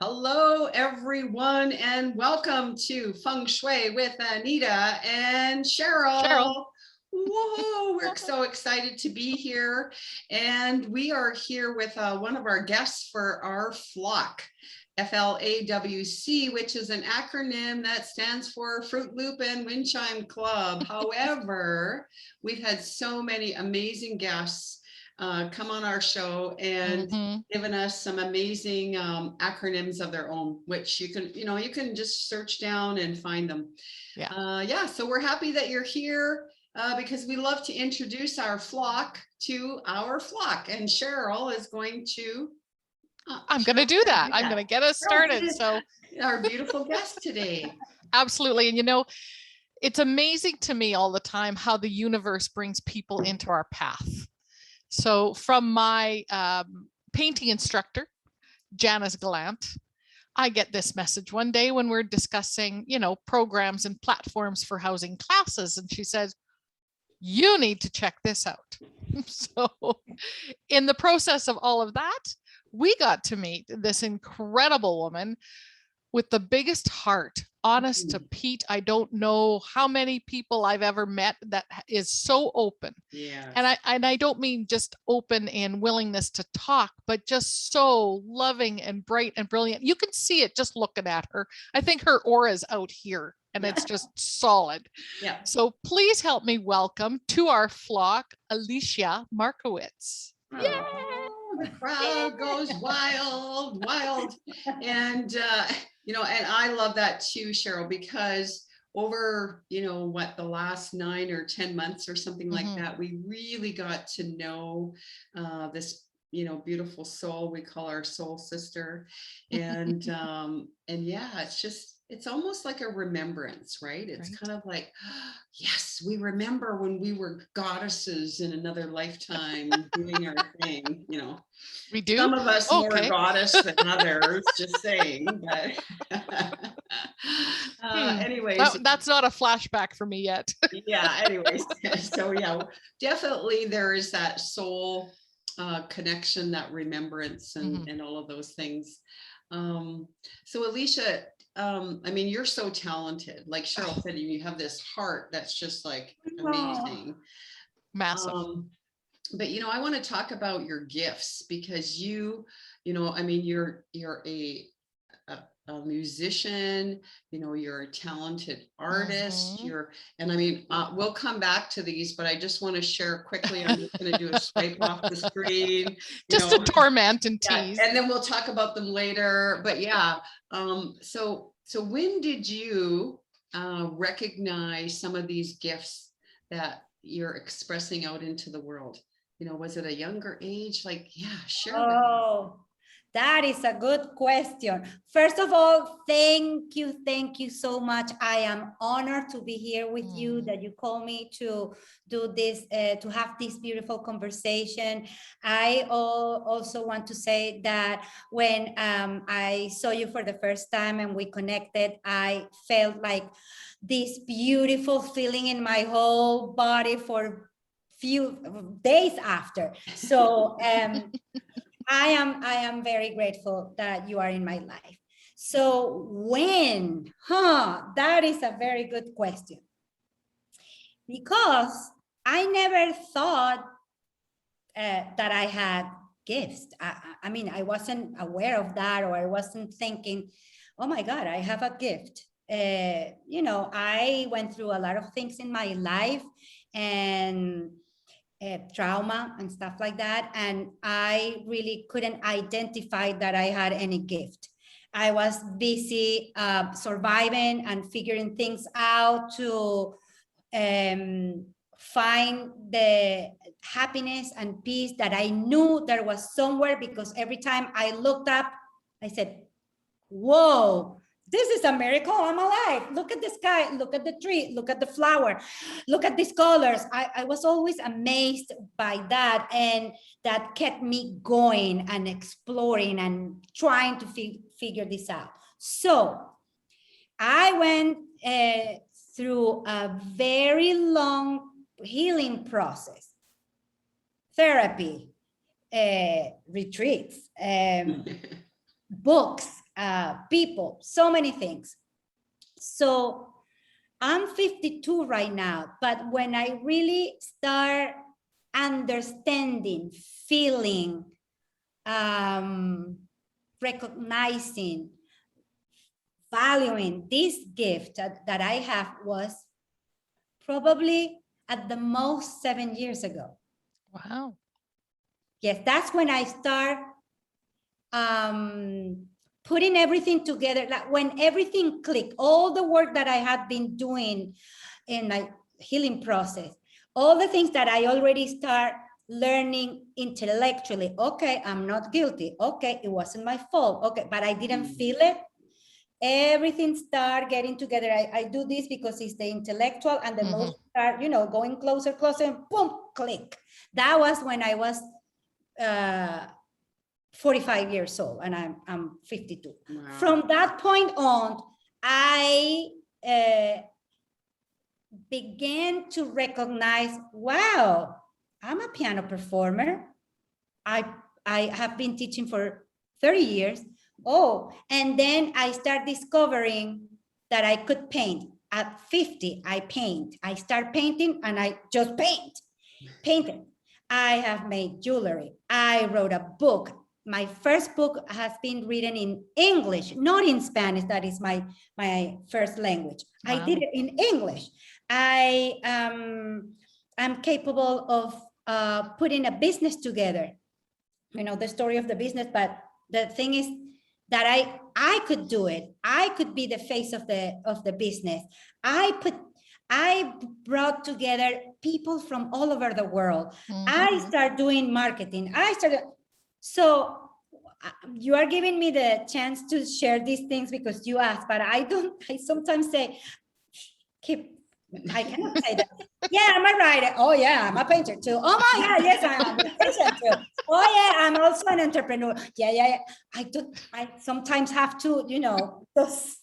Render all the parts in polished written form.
Hello, everyone, and welcome to Feng Shui with Anita and Cheryl. Whoa, we're so excited to be here. And we are here with one of our guests for our F.L.A.W.C, which is an acronym that stands for Fruit Loop and Wind Chime Club. However, we've had so many amazing guests come on our show and given us some amazing acronyms of their own, which you can just search down and find them. So we're happy that you're here because we love to introduce our flock to our flock, and Cheryl is going to I'm going to do that. I'm going to get us started. So our beautiful guest today. Absolutely. And it's amazing to me all the time how the universe brings people into our path. So from my painting instructor, Janice Gallant, I get this message one day when we're discussing, programs and platforms for housing classes. And she says, you need to check this out. So in the process of all of that, we got to meet this incredible woman with the biggest heart, honest to Pete. I don't know how many people I've ever met that is so open. Yeah. And I don't mean just open in willingness to talk, but just so loving and bright and brilliant. You can see it just looking at her. I think her aura is out here and it's just solid. Yeah. So please help me welcome to our flock, Alicia Markowitz. Oh, yay! The crowd goes wild. And, and I love that too, Cheryl, because over, the last 9 or 10 months or something like that, we really got to know this, beautiful soul we call our soul sister. And, it's almost like a remembrance, right? It's kind of like, yes, we remember when we were goddesses in another lifetime doing our thing, We do. Some of us more goddess than others, just saying. But anyways. That's not a flashback for me yet. Yeah, anyways. So yeah, definitely there is that soul connection, that remembrance and all of those things. So Alicia, you're so talented. Like Cheryl said, you have this heart that's just like amazing. Massive. But I want to talk about your gifts because you're a musician, you're a talented artist, we'll come back to these, but I just want to share quickly. I'm just going to do a swipe off the screen. Just to torment and tease. Yeah, and then we'll talk about them later. But yeah, so when did you recognize some of these gifts that you're expressing out into the world? Was it a younger age? Like, yeah, sure. Oh, that is a good question. First of all, thank you so much. I am honored to be here with you, that you call me to do this, to have this beautiful conversation. I also want to say that when I saw you for the first time and we connected, I felt like this beautiful feeling in my whole body for few days after. So I am very grateful that you are in my life. So when, that is a very good question. Because I never thought that I had gifts. I wasn't aware of that, or I wasn't thinking, oh my God, I have a gift. I went through a lot of things in my life and trauma and stuff like that. And I really couldn't identify that I had any gift. I was busy surviving and figuring things out to find the happiness and peace that I knew there was somewhere, because every time I looked up, I said, whoa, this is a miracle. I'm alive. Look at the sky. Look at the tree. Look at the flower. Look at these colors. I was always amazed by that. And that kept me going and exploring and trying to figure this out. So I went through a very long healing process, therapy, retreats, books, people, so many things. So I'm 52 right now, but when I really start understanding, feeling, recognizing, valuing this gift that I have was probably at the most 7 years ago. Wow. Yes, that's when I start putting everything together, like when everything clicked, all the work that I had been doing in my healing process, all the things that I already start learning intellectually. Okay, I'm not guilty. Okay, it wasn't my fault. Okay, but I didn't feel it. Everything start getting together. I do this because it's the intellectual and the emotions start, you know, going closer, and boom, click. That was when I was 45 years old, and I'm 52. Wow. From that point on, I began to recognize, wow, I'm a piano performer. I have been teaching for 30 years. Oh, and then I start discovering that I could paint. At 50, I paint. I start painting and I just painted. I have made jewelry. I wrote a book. My first book has been written in English, not in Spanish. That is my first language. Wow. I did it in English. I'm capable of putting a business together. You know, the story of the business, but the thing is that I could do it. I could be the face of the business. I brought together people from all over the world. I started doing marketing. So you are giving me the chance to share these things because you asked, but I sometimes say, I cannot say that. Yeah, I'm a writer. Oh yeah, I'm a painter too. Oh my God, yes, I'm a musician too. Oh yeah, I'm also an entrepreneur. Yeah. I sometimes have to, you know, just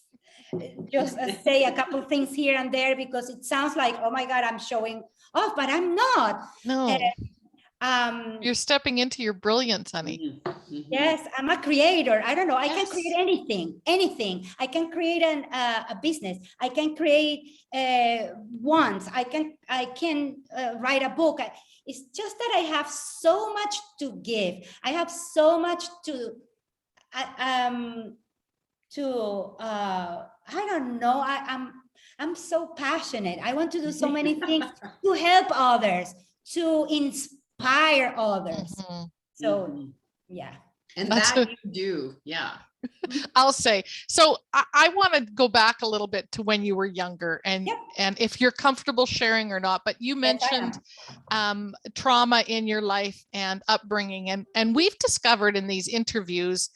say a couple things here and there because it sounds like, oh my God, I'm showing off, but I'm not. No. You're stepping into your brilliance, honey. Yes, I'm a creator. I don't know. I can create anything. I can create a business. I can create wands. I can write a book. It's just that I have so much to give. I have so much to I don't know. I'm so passionate. I want to do so many things to help others, to inspire others. So yeah. And that you do, yeah. I'll say. So I want to go back a little bit to when you were younger and if you're comfortable sharing or not, but you mentioned trauma in your life and upbringing. And we've discovered in these interviews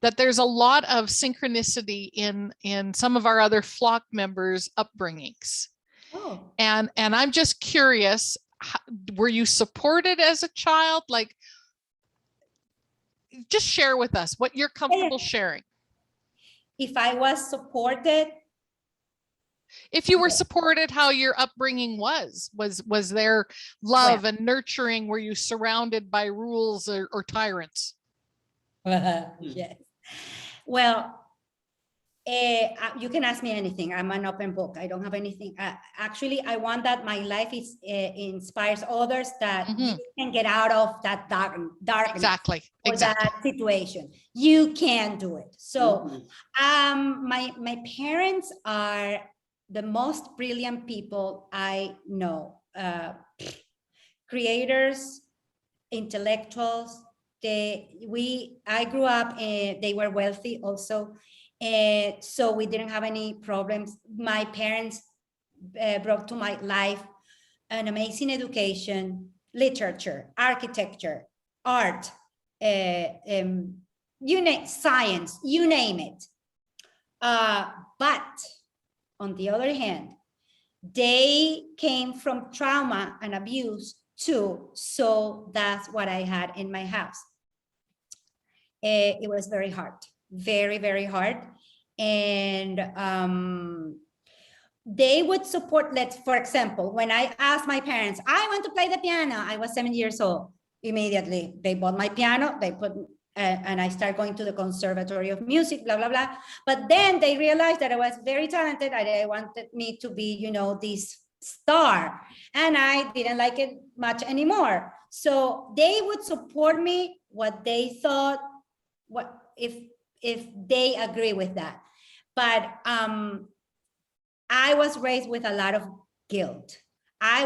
that there's a lot of synchronicity in some of our other flock members' upbringings. Oh. And I'm just curious, were you supported as a child? Like, just share with us what you're comfortable sharing. If I was supported. If you were supported, how your upbringing was there love and nurturing? Were you surrounded by rules or tyrants? Yes. Well, you can ask me anything. I'm an open book. I don't have anything. Actually, I want that my life inspires others, that you can get out of that darkness. Exactly. That situation. You can do it. So my parents are the most brilliant people I know. Creators, intellectuals. I grew up, they were wealthy also. So we didn't have any problems. My parents brought to my life an amazing education, literature, architecture, art, science, you name it. But on the other hand, they came from trauma and abuse too. So that's what I had in my house. It was very hard. Very, very hard. And they would support, for example, when I asked my parents, I want to play the piano, I was 7 years old. Immediately, they bought my piano, they put and I started going to the Conservatory of Music, blah, blah, blah. But then they realized that I was very talented and they wanted me to be, you know, this star. And I didn't like it much anymore. So they would support me what they thought, what if they agree with that. But I was raised with a lot of guilt. I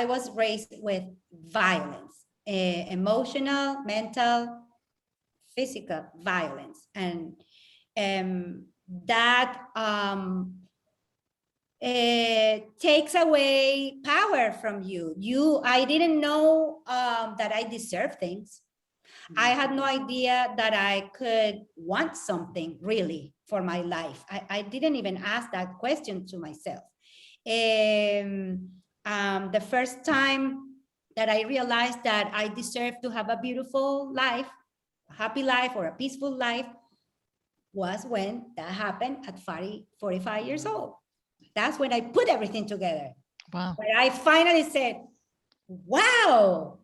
was raised with violence, emotional, mental, physical violence, and that takes away power from you. I didn't know that I deserve things. I had no idea that I could want something really for my life. I didn't even ask that question to myself. The first time that I realized that I deserve to have a beautiful life, a happy life, or a peaceful life was when that happened at 45 years old. That's when I put everything together. Wow. When I finally said, wow,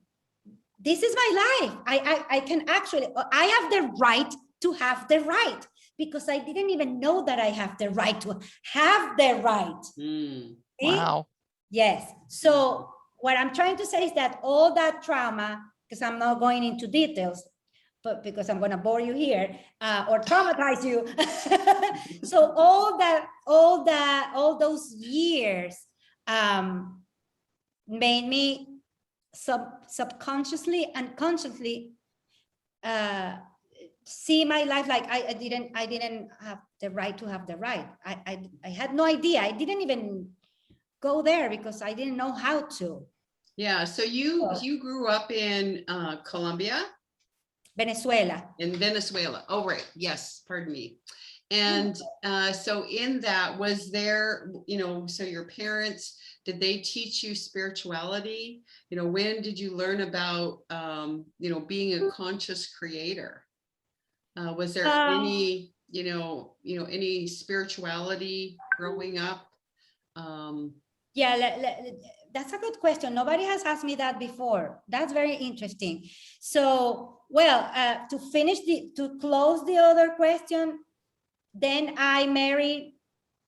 this is my life. I can actually, I have the right to have the right, because I didn't even know that I have the right to have the right. Wow. Yes. So what I'm trying to say is that all that trauma, because I'm not going into details, but because I'm going to bore you here or traumatize you. So all those years made me subconsciously and consciously see my life like I didn't have the right to have the right. I had no idea. I didn't even go there because I didn't know how to. Yeah. So you grew up in Colombia? Venezuela. In Venezuela. Oh, right. Yes. Pardon me. And so in that, was there, you know, so your parents, did they teach you spirituality? You know, when did you learn about, you know, being a conscious creator? Was there any, any spirituality growing up? Yeah, that's a good question. Nobody has asked me that before. That's very interesting. So, well, to close the other question, then I married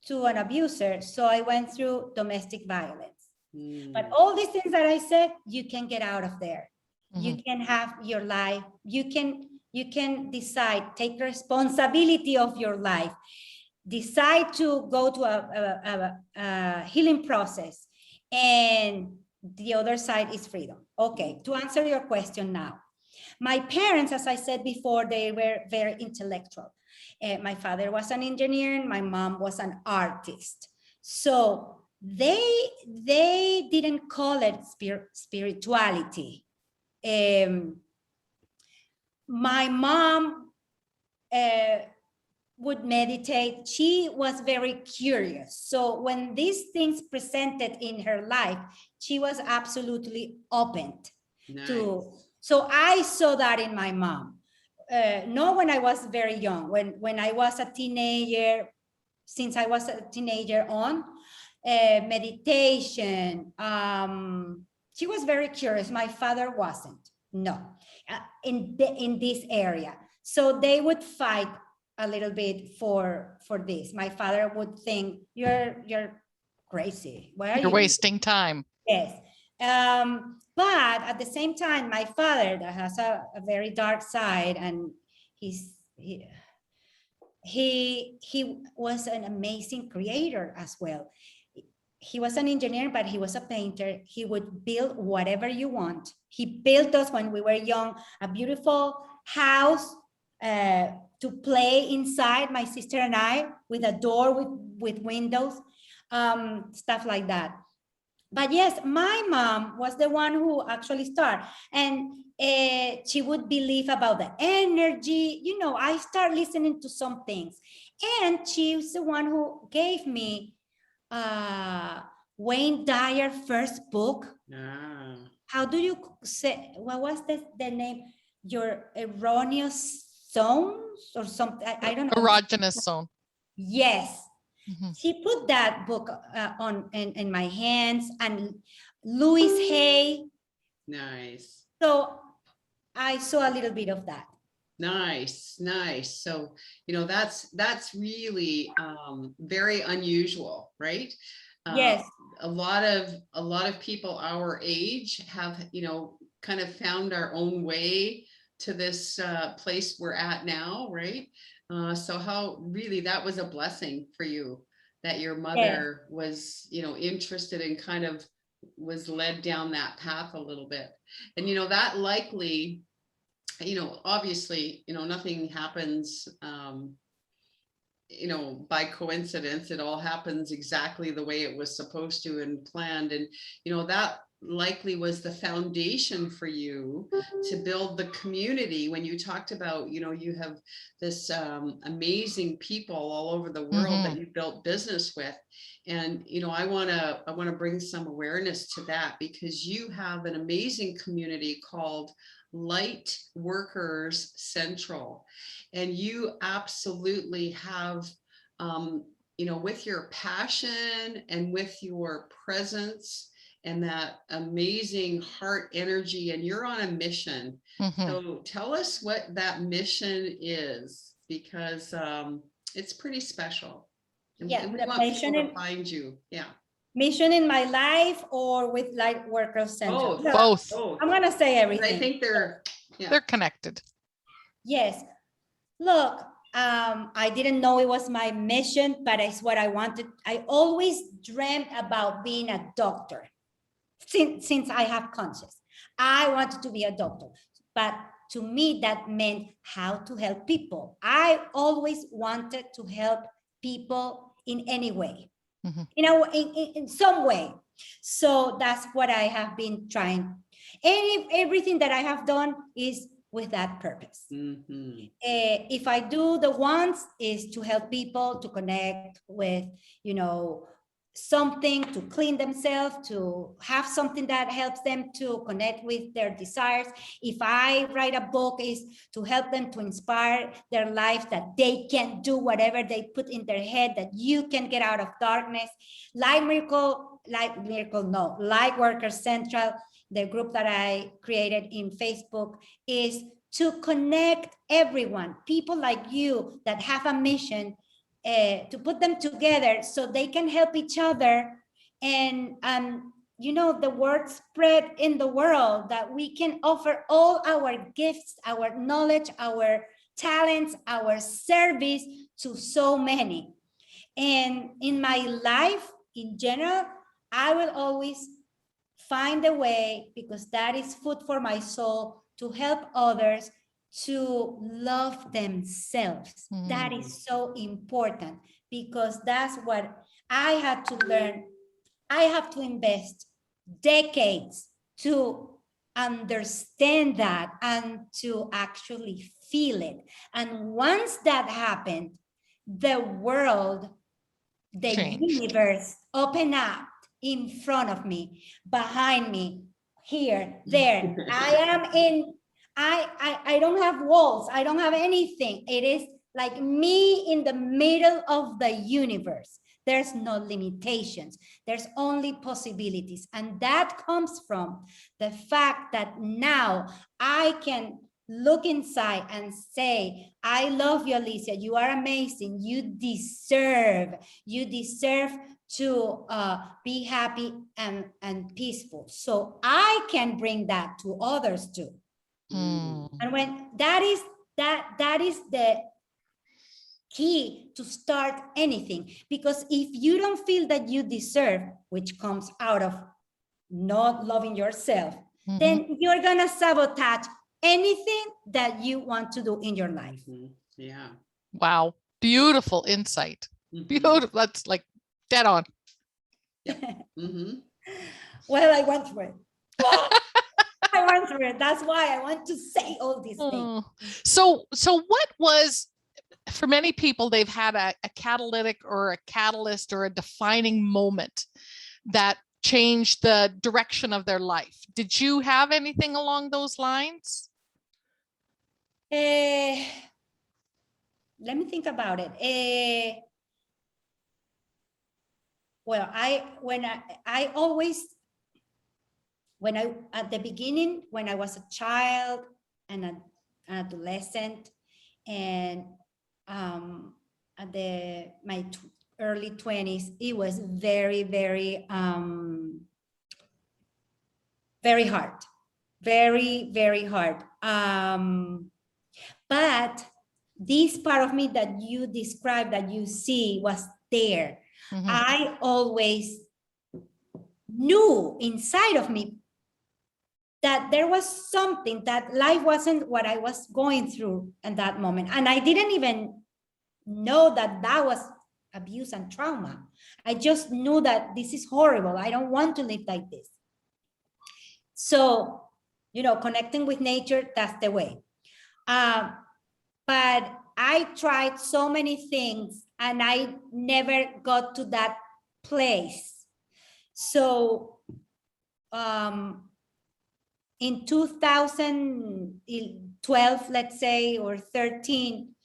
to an abuser. So I went through domestic violence. But all these things that I said, you can get out of there. You can have your life. You can decide, take responsibility of your life. Decide to go to a healing process, and the other side is freedom. Okay, to answer your question now, my parents, as I said before, they were very intellectual. My father was an engineer and my mom was an artist. So they didn't call it spirituality. My mom would meditate. She was very curious. So when these things presented in her life, she was absolutely open to. So I saw that in my mom. Not when I was very young, when I was a teenager, since I was a teenager on, meditation. She was very curious. My father wasn't, no, in this area. So they would fight a little bit for this. My father would think, you're crazy. Why are you wasting time? Yes. But at the same time, my father, that has a very dark side, and he was an amazing creator as well. He was an engineer, but he was a painter. He would build whatever you want. He built us when we were young, a beautiful house to play inside, my sister and I, with a door with windows, stuff like that. But yes, my mom was the one who actually started, and she would believe about the energy. You know, I started listening to some things, and she was the one who gave me Wayne Dyer's first book. How do you say, what was the name? Your Erroneous Zones or something? I don't know. Erogenous zone. Yes. She put that book in my hands, and Louise Hay. Nice. So I saw a little bit of that. Nice, nice. So, that's really very unusual, right? Yes. A lot of people our age have, kind of found our own way to this place we're at now, right? So how really that was a blessing for you that your mother was, interested in kind of was led down that path a little bit. And, that likely, obviously, nothing happens, by coincidence. It all happens exactly the way it was supposed to and planned. And, that likely was the foundation for you to build the community. When you talked about, you have this amazing people all over the world that you built business with. And, I want to bring some awareness to that, because you have an amazing community called Light Workers Central. And you absolutely have, with your passion and with your presence and that amazing heart energy, and you're on a mission. So tell us what that mission is, because it's pretty special. And we the want mission people to find you. Yeah. Mission in my life or with Light Workers Central? Both. I'm going to say everything. I think they're connected. Yes. Look, I didn't know it was my mission, but it's what I wanted. I always dreamt about being a doctor since I have conscious. I wanted to be a doctor, but to me that meant how to help people. I always wanted to help people in any way, in some way. So that's what I have been trying. Everything that I have done is with that purpose. If I do the ones is to help people to connect with, something to clean themselves, to have something that helps them to connect with their desires. If I write a book, is to help them to inspire their life, that they can do whatever they put in their head, that you can get out of darkness. Light Workers Central, the group that I created in Facebook, is to connect everyone, people like you that have a mission, to put them together so they can help each other. And, the word spread in the world, that we can offer all our gifts, our knowledge, our talents, our service to so many. And in my life in general, I will always find a way, because that is food for my soul, to help others to love themselves. That is so important, because that's what I had to learn. I have to invest decades to understand that and to actually feel it. And once that happened, the world, the universe opened up in front of me, behind me, here, there. I don't have walls. I don't have anything. It is like me in the middle of the universe. There's no limitations. There's only possibilities. And that comes from the fact that now I can look inside and say, I love you, Alicia. You are amazing. You deserve to be happy and peaceful. So I can bring that to others too. And when that is the key to start anything, because if you don't feel that you deserve, which comes out of not loving yourself, then you're gonna sabotage anything that you want to do in your life. Yeah. Wow. Beautiful insight. Beautiful. That's like dead on. Well, I went through it. I went through it. That's why I want to say all these things. So what was, for many people, they've had a catalytic or a catalyst or a defining moment that changed the direction of their life. Did you have anything along those lines? Let me think about it. Well, at the beginning, when I was a child and adolescent, and at my early 20s, it was very, very, very hard, very, very hard. But this part of me that you described, that you see, was there. Mhm. I always knew inside of me that there was something, that life wasn't what I was going through in that moment. And I didn't even know that that was abuse and trauma. I just knew that this is horrible. I don't want to live like this. So, you know, connecting with nature, that's the way. But I tried so many things and I never got to that place. So in 2012, let's say, or 13,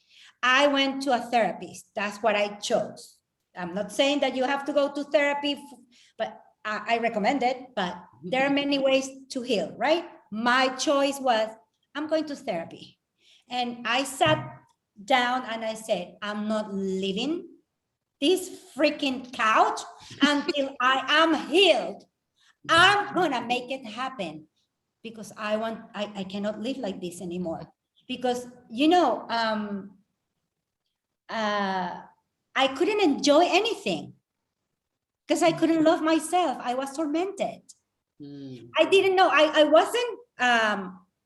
I went to a therapist. That's what I chose. I'm not saying that you have to go to therapy, but I recommend it, but there are many ways to heal, right? My choice was, I'm going to therapy. And I sat down and I said, I'm not leaving this freaking couch until I am healed. I'm gonna make it happen because I cannot live like this anymore. Because, you know, I couldn't enjoy anything because I couldn't love myself. I was tormented. I didn't know. I wasn't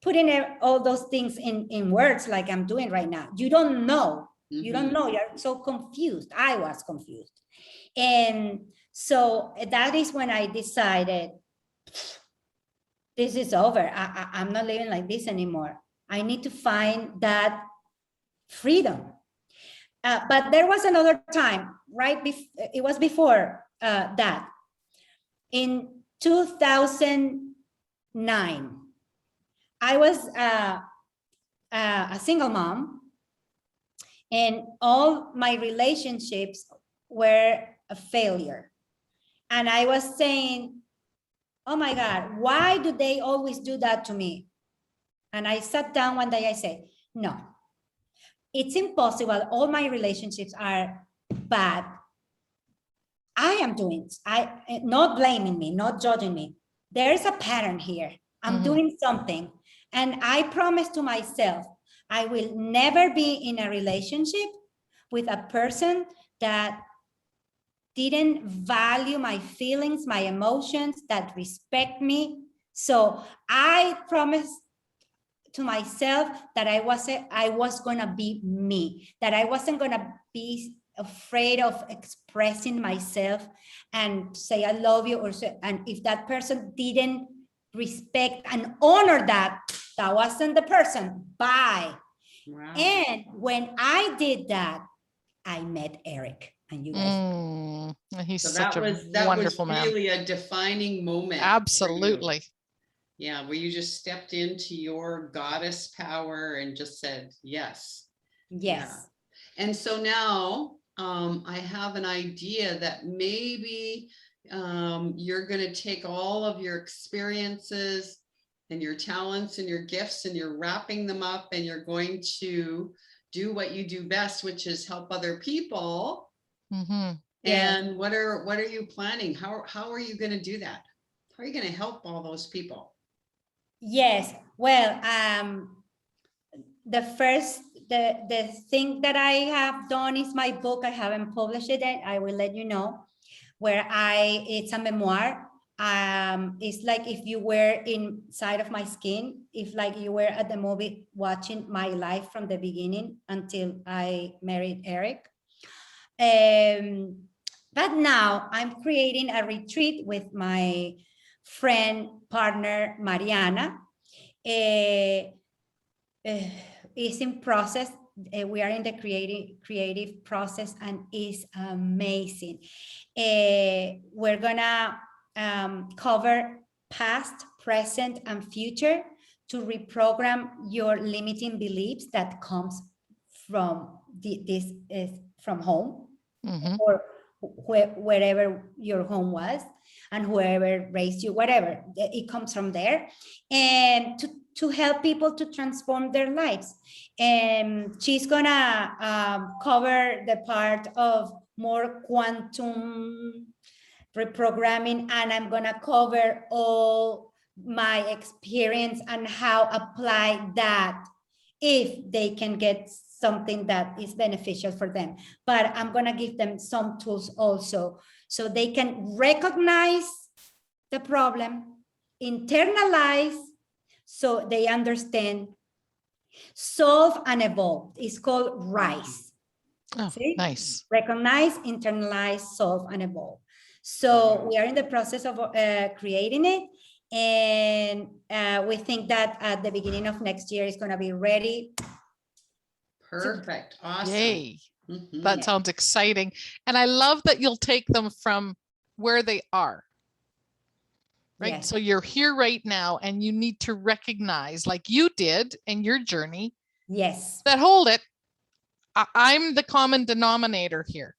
putting all those things in words like I'm doing right now. You don't know. You don't know. You're so confused. I was confused. And so that is when I decided, this is over. I'm not living like this anymore. I need to find that freedom. But there was another time, right? It was before that. In 2009, I was a single mom, and all my relationships were a failure. And I was saying, oh my God, why do they always do that to me? And I sat down one day, I said, no, it's impossible. All my relationships are bad. I am doing, not blaming me, not judging me. There is a pattern here. I'm doing something. And I promised to myself, I will never be in a relationship with a person that didn't value my feelings, my emotions, that respect me. So I promised to myself that I was gonna be me, that I wasn't gonna be afraid of expressing myself and say I love you, or say, and if that person didn't respect and honor that, that wasn't the person. Bye. Wow. And when I did that, I met Eric. And you guys, he's so such that wonderful was really a defining moment. Absolutely. Yeah, where you just stepped into your goddess power and just said yes. Yes. Yeah. And so now I have an idea that maybe you're going to take all of your experiences and your talents and your gifts, and you're wrapping them up, and you're going to do what you do best, which is help other people. And yeah. what are you planning? How are you going to do that? How are you going to help all those people? Yes. Well, the thing that I have done is my book. I haven't published it yet. I will let you know. It's a memoir. It's like if you were inside of my skin, if like you were at the movie watching my life from the beginning until I married Eric. But now I'm creating a retreat with my friend, partner, Mariana. It's in process. We are in the creative process, and it's amazing. We're gonna cover past, present, and future to reprogram your limiting beliefs that comes from from home, or wherever your home was, and whoever raised you, whatever, it comes from there. And to help people to transform their lives. And she's gonna cover the part of more quantum reprogramming, and I'm gonna cover all my experience and how apply that if they can get something that is beneficial for them. But I'm gonna give them some tools also so they can recognize the problem, internalize, so they understand, solve and evolve. It's called RISE. Oh, See? nice. Recognize, internalize, solve and evolve. So we are in the process of creating it. And we think that at the beginning of next year, it's going to be ready. Perfect. Awesome. Yay. Mhm. That sounds exciting. And I love that you'll take them from where they are. Right. Yes. So you're here right now and you need to recognize, like you did in your journey, Yes. that hold it. I'm the common denominator here.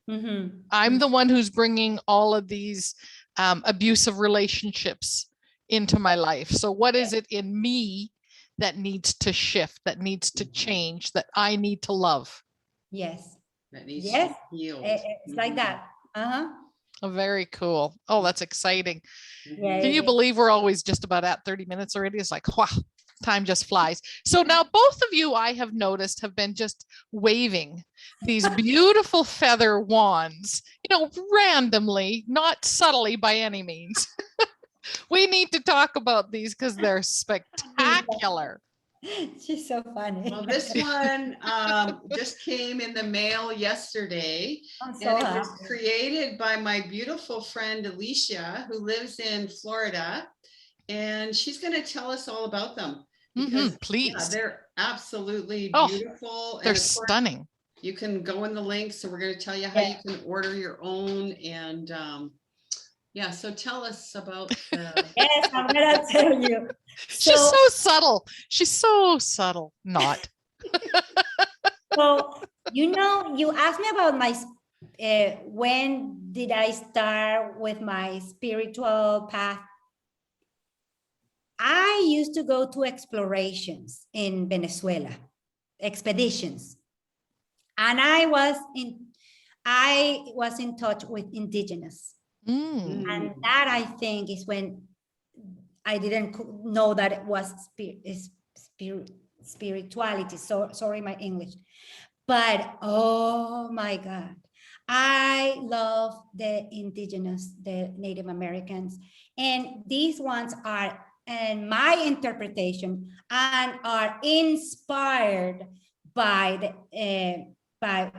Mm-hmm. I'm the one who's bringing all of these abusive relationships into my life. So what is it in me that needs to shift, that needs to change, that I need to love? Yes. That needs Yes. to be healed. It's like that. Uh-huh. Oh, very cool. Oh, that's exciting. Yeah. Can you believe we're always just about at 30 minutes already? It's like, wow, time just flies. So now both of you, I have noticed, have been just waving these beautiful feather wands, randomly, not subtly by any means. We need to talk about these because they're spectacular. She's so funny. Well, this one just came in the mail yesterday, I'm so and it was happy. created by my beautiful friend Alicia, who lives in Florida, and she's going to tell us all about them because Please. they're absolutely Oh, beautiful. They're and of course, stunning. you can go in the link, so we're going to tell you how you can order your own. And so tell us about Yes, I'm gonna tell you. She's so subtle. She's so subtle. Not. So, you asked me about my, when did I start with my spiritual path? I used to go to explorations in Venezuela, expeditions. And I was in touch with indigenous. And that, I think, is when I didn't know that it was spirituality. So sorry, my English. But oh my God, I love the indigenous, the Native Americans. And these ones are, in my interpretation, and are inspired by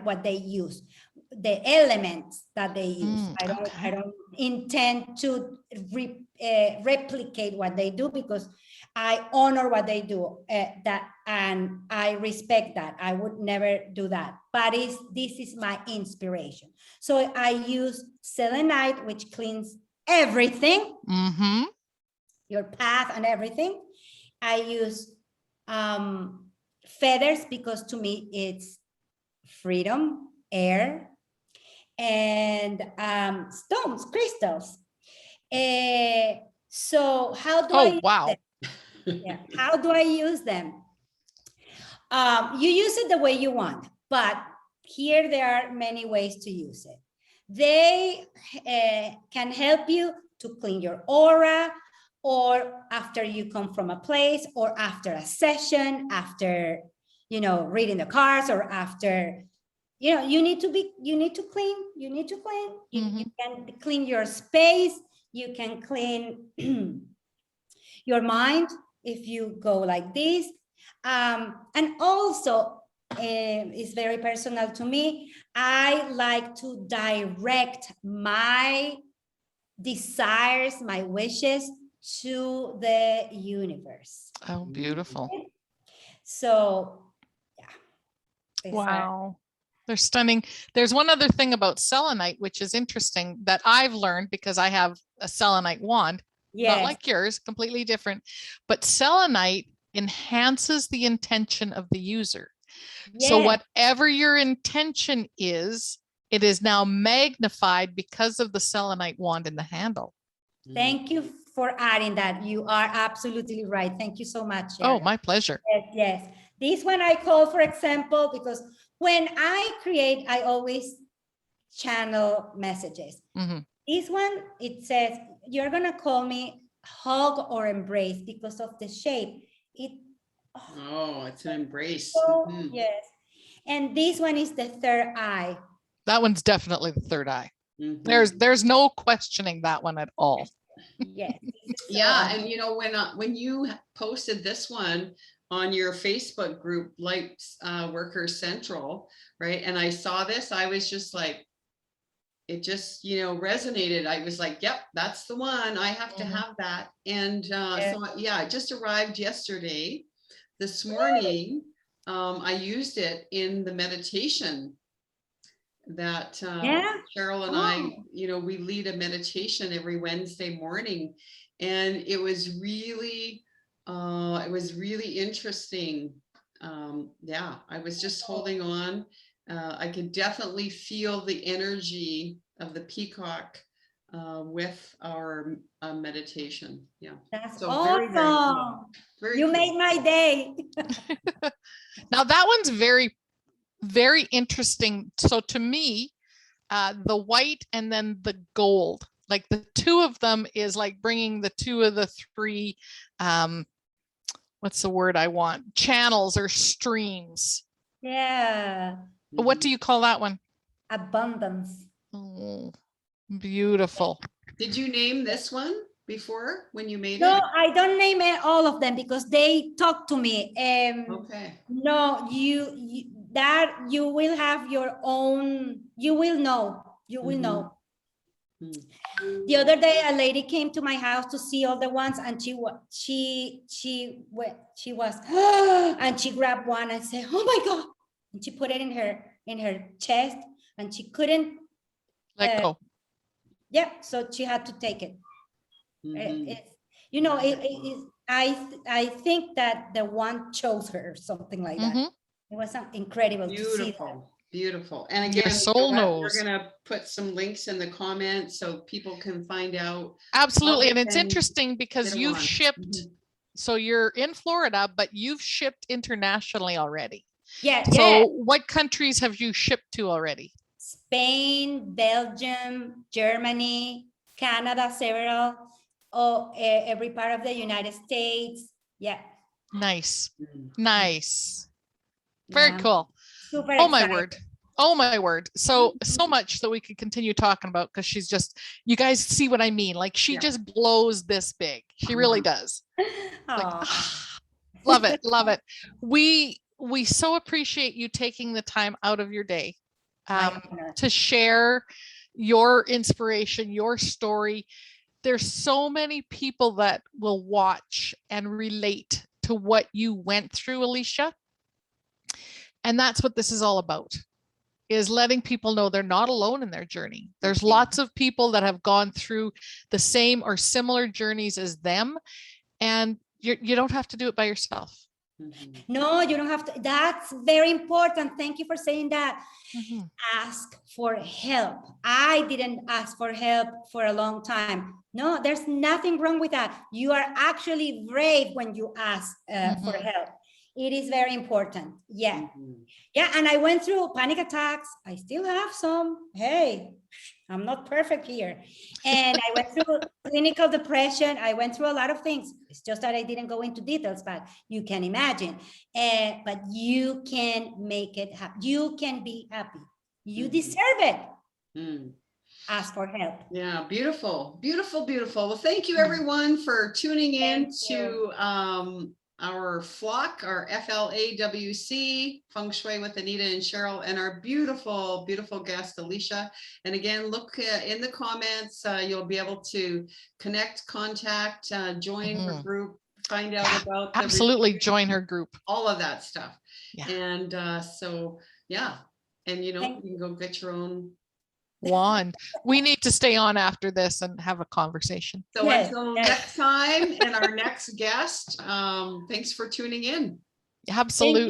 what they use, the elements that they use. I don't intend to replicate what they do, because I honor what they do, and I respect that. I would never do that. But this is my inspiration. So I use selenite, which cleans everything, your path and everything. I use feathers, because to me it's freedom, air, and stones, crystals. So how do I use them? Yeah. How do I use them? You use it the way you want, but here there are many ways to use it. They can help you to clean your aura, or after you come from a place, or after a session, after reading the cards, or after you need to clean. You can clean your space. You can clean your mind if you go like this. And also, it's very personal to me. I like to direct my desires, my wishes to the universe. Oh, beautiful. So, yeah. Wow. They're stunning. There's one other thing about selenite, which is interesting, that I've learned, because I have a selenite wand, not like yours, completely different, but selenite enhances the intention of the user. Yes. So whatever your intention is, it is now magnified because of the selenite wand in the handle. Thank you for adding that. You are absolutely right. Thank you so much, Oh, Cheryl. my pleasure. Yes, yes. This one I call, for example, because when I create, I always channel messages. Mhm. This one, it says, you're gonna call me hug or embrace because of the shape. Oh, it's an embrace. So, Mhm. yes. And this one is the third eye. That one's definitely the third eye. Mhm. There's no questioning that one at all. Yes. Yeah, and you know, when you posted this one on your Facebook group, Light Workers Central, right? And I saw this, I was just like, it just, you know, resonated. I was like, yep, that's the one. I have to Mhm. have that. And Yeah. so yeah, it just arrived yesterday. This morning, I used it in the meditation that Yeah. Cheryl and Oh. I, you know, we lead a meditation every Wednesday morning, and it was really interesting. Yeah, I was just holding on. I could definitely feel the energy of the peacock with our meditation. Yeah, That's so very, very cool. awesome. Very You cool. made my day. Now that one's very, very interesting. So to me, the white and then the gold, like the two of them is like bringing the two of the three, what's the word I want? Channels or streams. Yeah. What do you call that one? Abundance. Oh, beautiful. Did you name this one before when you made No, it? I don't name all of them because they talk to me. Okay. No, that you will have your own, you will know. You will know. The other day, a lady came to my house to see all the ones, and she was, and she grabbed one and said, "Oh my God!" And she put it in her chest, and she couldn't Let go. Yeah, so she had to take it. You know, I think that the one chose her or something like that. It was incredible to see that. Beautiful, beautiful. And Your again, soul knows. we're gonna put some links in the comments so people can find out. Absolutely. how And they it's can interesting because get you've on. shipped, so you're in Florida, but you've shipped internationally already. Yeah, So yeah. what countries have you shipped to already? Spain, Belgium, Germany, Canada, several, every part of the United States. Yeah. Nice. Nice. Very Yeah. cool. Super Oh my excited. word. Oh my word. So much that we could continue talking about because she's just, you guys see what I mean? Like she just blows this big. She really does. Like, love it. Love it. We so appreciate you taking the time out of your day to share your inspiration, your story. There's so many people that will watch and relate to what you went through, Alicia. And that's what this is all about, is letting people know they're not alone in their journey. There's lots of people that have gone through the same or similar journeys as them. And you don't have to do it by yourself. No, you don't have to. That's very important. Thank you for saying that. Ask for help. I didn't ask for help for a long time. No, there's nothing wrong with that. You are actually brave when you ask for help. It is very important. Yeah. Yeah. And I went through panic attacks. I still have some. Hey, I'm not perfect here. And I went through clinical depression. I went through a lot of things. It's just that I didn't go into details, but you can imagine. But you can make it happen. You can be happy. You deserve it. Ask for help. Yeah, beautiful, beautiful, beautiful. Well, thank you everyone for tuning in to our F.L.A.W.C, our F.L.A.W.C, Feng Shui with Anita and Cheryl, and our beautiful, beautiful guest, Alicia. And again, look in the comments. You'll be able to connect, contact, join her group, find out about absolutely join her group, all of that stuff. Yeah. And so, yeah. And you know, you can go get your own wand. We need to stay on after this and have a conversation. So until next time and our next guest, thanks for tuning in. Absolutely.